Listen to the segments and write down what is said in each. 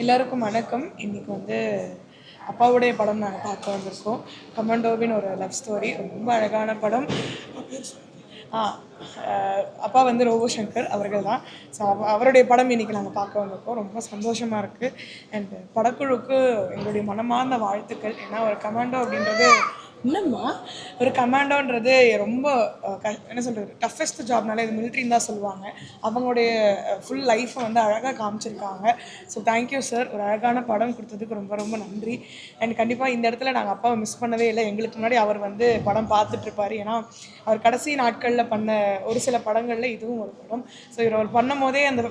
எல்லாருக்கும் வணக்கம். இன்றைக்கி அப்பாவுடைய படம் நாங்கள் பார்க்க வந்திருக்கோம். கமாண்டோவின் ஒரு லவ் ஸ்டோரி, ரொம்ப அழகான படம். அப்பா ரோபோ சங்கர் அவர்கள் தான். ஸோ அவருடைய படம் இன்றைக்கி நாங்கள் பார்க்க வந்திருக்கோம். ரொம்ப சந்தோஷமாக இருக்குது. அண்ட் படக்குழுக்கு எங்களுடைய மனமார்ந்த வாழ்த்துக்கள். ஏன்னா ஒரு கமாண்டோ அப்படின்றது இன்னும்மா ஒரு கமாண்டோன்றது ரொம்ப என்ன சொல்கிறது, டஃபஸ்ட் ஜாப்னாலே இது மிலிட்ரின்னு தான் சொல்லுவாங்க. அவங்களுடைய ஃபுல் லைஃப்பை அழகாக காமிச்சிருக்காங்க. ஸோ தேங்க்யூ சார், ஒரு அழகான படம் கொடுத்ததுக்கு ரொம்ப ரொம்ப நன்றி. அண்ட் கண்டிப்பாக இந்த இடத்துல நாங்கள் அப்பாவை மிஸ் பண்ணவே இல்லை. எங்களுக்கு முன்னாடி அவர் படம் பார்த்துட்ருப்பார். ஏன்னா அவர் கடைசி நாட்களில் பண்ண ஒரு சில படங்களில் இதுவும் ஒரு படம். ஸோ இவர் பண்ணும் போதே அந்த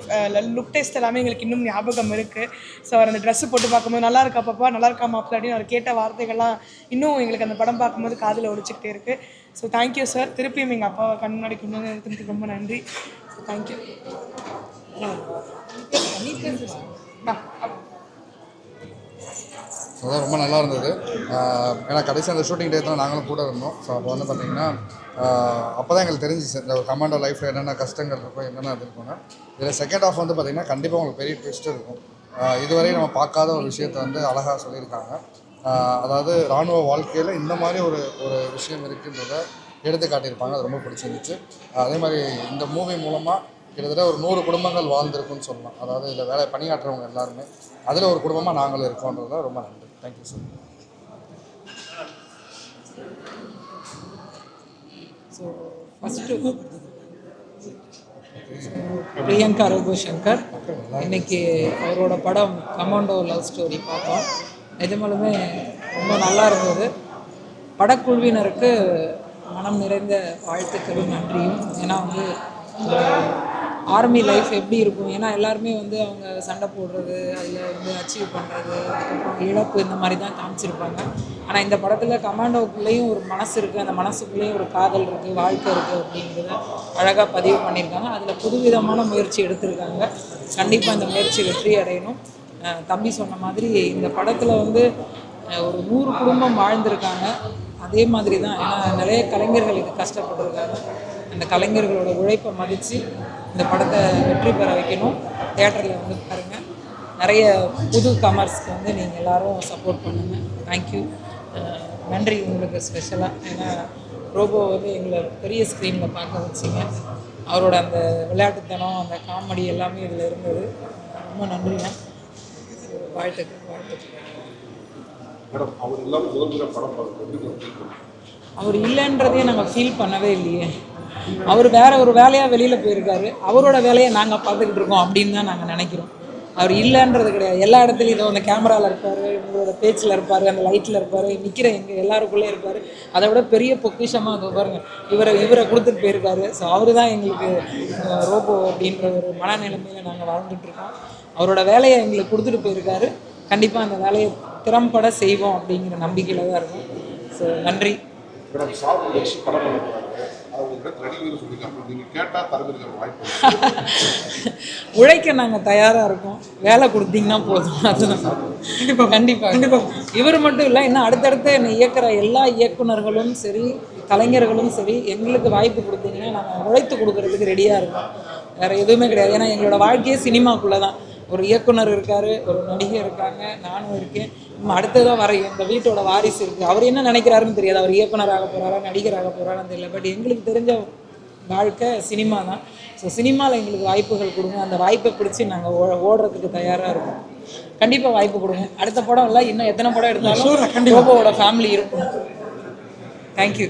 லுக் டெஸ்ட் எல்லாமே எங்களுக்கு இன்னும் ஞாபகம் இருக்குது. ஸோ அவர் அந்த ட்ரெஸ்ஸு போட்டு பார்க்கும்போது நல்லா இருக்கா பாப்பா, நல்லா இருக்கா மாப்பிள்ள அப்படின்னு அவர் கேட்ட வார்த்தைகள்லாம் இன்னும் எங்களுக்கு அந்த படம் பார்க்கும்போது காதில் ஒழிச்சிக்கிட்டே இருக்குது. So thank you sir. திருப்பியும் எங்கள் அப்பாவை கண் முன்னாடி கொண்டு வந்து ரொம்ப நன்றி. So thank you. அதான் ரொம்ப நல்லா இருந்தது. ஏன்னா கடைசி அந்த ஷூட்டிங் டேத்தில் நாங்களும் கூட இருந்தோம். ஸோ அப்போ பார்த்திங்கன்னா அப்போ தான் எங்களுக்கு தெரிஞ்சிச்சு இந்த கமாண்டோ லைஃப்பில் என்னென்ன கஷ்டங்கள் இருக்கும், என்னென்ன இது இருக்கும்னா. இதில் செகண்ட் ஹாஃப் பார்த்திங்கன்னா கண்டிப்பாக உங்களுக்கு பெரிய ட்விஸ்ட் இருக்கும். இதுவரை நம்ம பார்க்காத ஒரு விஷயத்தை அழகாக சொல்லியிருக்காங்க. அதாவது இராணுவ வாழ்க்கையில் இந்த மாதிரி ஒரு விஷயம் இருக்குன்றதை எடுத்து காட்டியிருப்பாங்க. அது ரொம்ப பிடிச்சிருந்துச்சு. அதே மாதிரி இந்த மூவி மூலமாக கிட்டத்தட்ட ஒரு 100 குடும்பங்கள் வாழ்ந்திருக்குன்னு சொல்லலாம். அதாவது இதில் வேலை பணியாற்றுறவங்க எல்லாருமே அதில் ஒரு குடும்பமாக நாங்களும் இருக்கோன்றதுல ரொம்ப நன்றி. Thank you sir. So first Priyanka Robo Shankar இன்னைக்கு அவரோட படம் கமாண்டோ லவ் ஸ்டோரி பார்த்தோம். நிஜமாலுமே ரொம்ப நல்லா இருந்தது. படக்குழுவினருக்கு மனம் நிறைந்த வாழ்த்துக்களும் நன்றியும். ஏன்னா ஆர்மி லைஃப் எப்படி இருக்கும், ஏன்னா எல்லாருமே அவங்க சண்டை போடுறது, அதில் அச்சீவ் பண்ணுறது, அதுக்கப்புறம் இழப்பு, இந்த மாதிரி தான் காமிச்சிருப்பாங்க. ஆனால் இந்த படத்தில் கமாண்டோக்குள்ளேயும் ஒரு மனசு இருக்குது, அந்த மனசுக்குள்ளேயும் ஒரு காதல் இருக்குது, வாழ்க்கை இருக்குது அப்படிங்கிறத அழகாக பதிவு பண்ணியிருக்காங்க. அதில் புதுவிதமான முயற்சி எடுத்திருக்காங்க. கண்டிப்பாக இந்த முயற்சி வெற்றி அடையணும். தம்பி சொன்ன மாதிரி இந்த படத்தில் ஒரு 100 குடும்பம் வாழ்ந்திருக்காங்க. அதே மாதிரி தான். ஏன்னா நிறைய கலைஞர்கள் இது கஷ்டப்பட்டுருக்காங்க. அந்த கலைஞர்களோட உழைப்பை மதித்து இந்த படத்தை வெற்றி பெற வைக்கணும். தியேட்டரில் பாருங்கள். நிறைய புது கமர்ஸ்க்கு நீங்கள் எல்லோரும் சப்போர்ட் பண்ணுங்கள். தேங்க்யூ. நன்றி உங்களுக்கு ஸ்பெஷலாக. ஏன்னா ரோபோ எங்களை பெரிய ஸ்க்ரீனில் பார்க்க வச்சிங்க. அவரோட அந்த விளையாட்டுத்தனம், அந்த காமெடி எல்லாமே இதில் இருந்தது. ரொம்ப நன்றிண்ணா. வாழ்த்துக்கள். அவர் இல்லைன்றதே நாங்கள் ஃபீல் பண்ணவே இல்லையே. அவர் வேற ஒரு வேலையாக வெளியில் போயிருக்காரு. அவரோட வேலையை நாங்கள் பார்த்துக்கிட்டு இருக்கோம் அப்படின்னு தான் நாங்கள் நினைக்கிறோம். அவர் இல்லைன்றது கிடையாது. எல்லா இடத்துலையும் இதோ அந்த கேமராவில் இருப்பார், உங்களோட பேச்சில் இருப்பார், அந்த லைட்டில் இருப்பார், நிற்கிற எங்கள் எல்லாருக்குள்ளே இருப்பார். அதை விட பெரிய பொக்கிஷமாக அது பாருங்கள், இவரை கொடுத்துட்டு போயிருக்காரு. ஸோ அவர் தான் எங்களுக்கு ரோபோ அப்படின்ற ஒரு மனநிலைமையில் நாங்கள் வாழ்ந்துட்டுருக்கோம். அவரோட வேலையை எங்களுக்கு கொடுத்துட்டு போயிருக்காரு. கண்டிப்பாக அந்த வேலையை திறம்பட செய்வோம் அப்படிங்கிற நம்பிக்கையில் தான் இருக்கும். ஸோ நன்றி. உழைக்க நாங்கள் தயாராக இருக்கோம். வேலை கொடுத்தீங்கன்னா போதும். அதுதான் கண்டிப்பாக. இவர் மட்டும் இல்லை, இன்னும் அடுத்தடுத்து என்னை இயக்குற எல்லா இயக்குநர்களும் சரி, கலைஞர்களும் சரி, எங்களுக்கு வாய்ப்பு கொடுத்தீங்கன்னா நாங்கள் உழைத்து கொடுக்கறதுக்கு ரெடியாக இருக்கோம். வேறு எதுவுமே கிடையாது. ஏன்னா எங்களோட வாழ்க்கையே சினிமாக்குள்ளே தான். ஒரு இயக்குனர் இருக்கார், ஒரு நடிகை இருக்காங்க, நானும் இருக்கேன். அடுத்ததான் வர எங்கள் வீட்டோட வாரிசு இருக்குது. அவர் என்ன நினைக்கிறாருன்னு தெரியாது. அவர் இயக்குனராக போகிறாரா, நடிகராக போகிறாரான்னு தெரியல. பட் எங்களுக்கு தெரிஞ்ச வாழ்க்கை சினிமா தான். ஸோ சினிமாவில் எங்களுக்கு வாய்ப்புகள் கொடுங்க. அந்த வாய்ப்பை பிடிச்சி நாங்கள் ஓடுறதுக்கு தயாராக இருக்கோம். கண்டிப்பாக வாய்ப்பு கொடுங்க. அடுத்த படம் இல்லை, இன்னும் எத்தனை படம் எடுத்தாலும் ரோபோவோட ஃபேமிலி இருக்கும். தேங்க்யூ.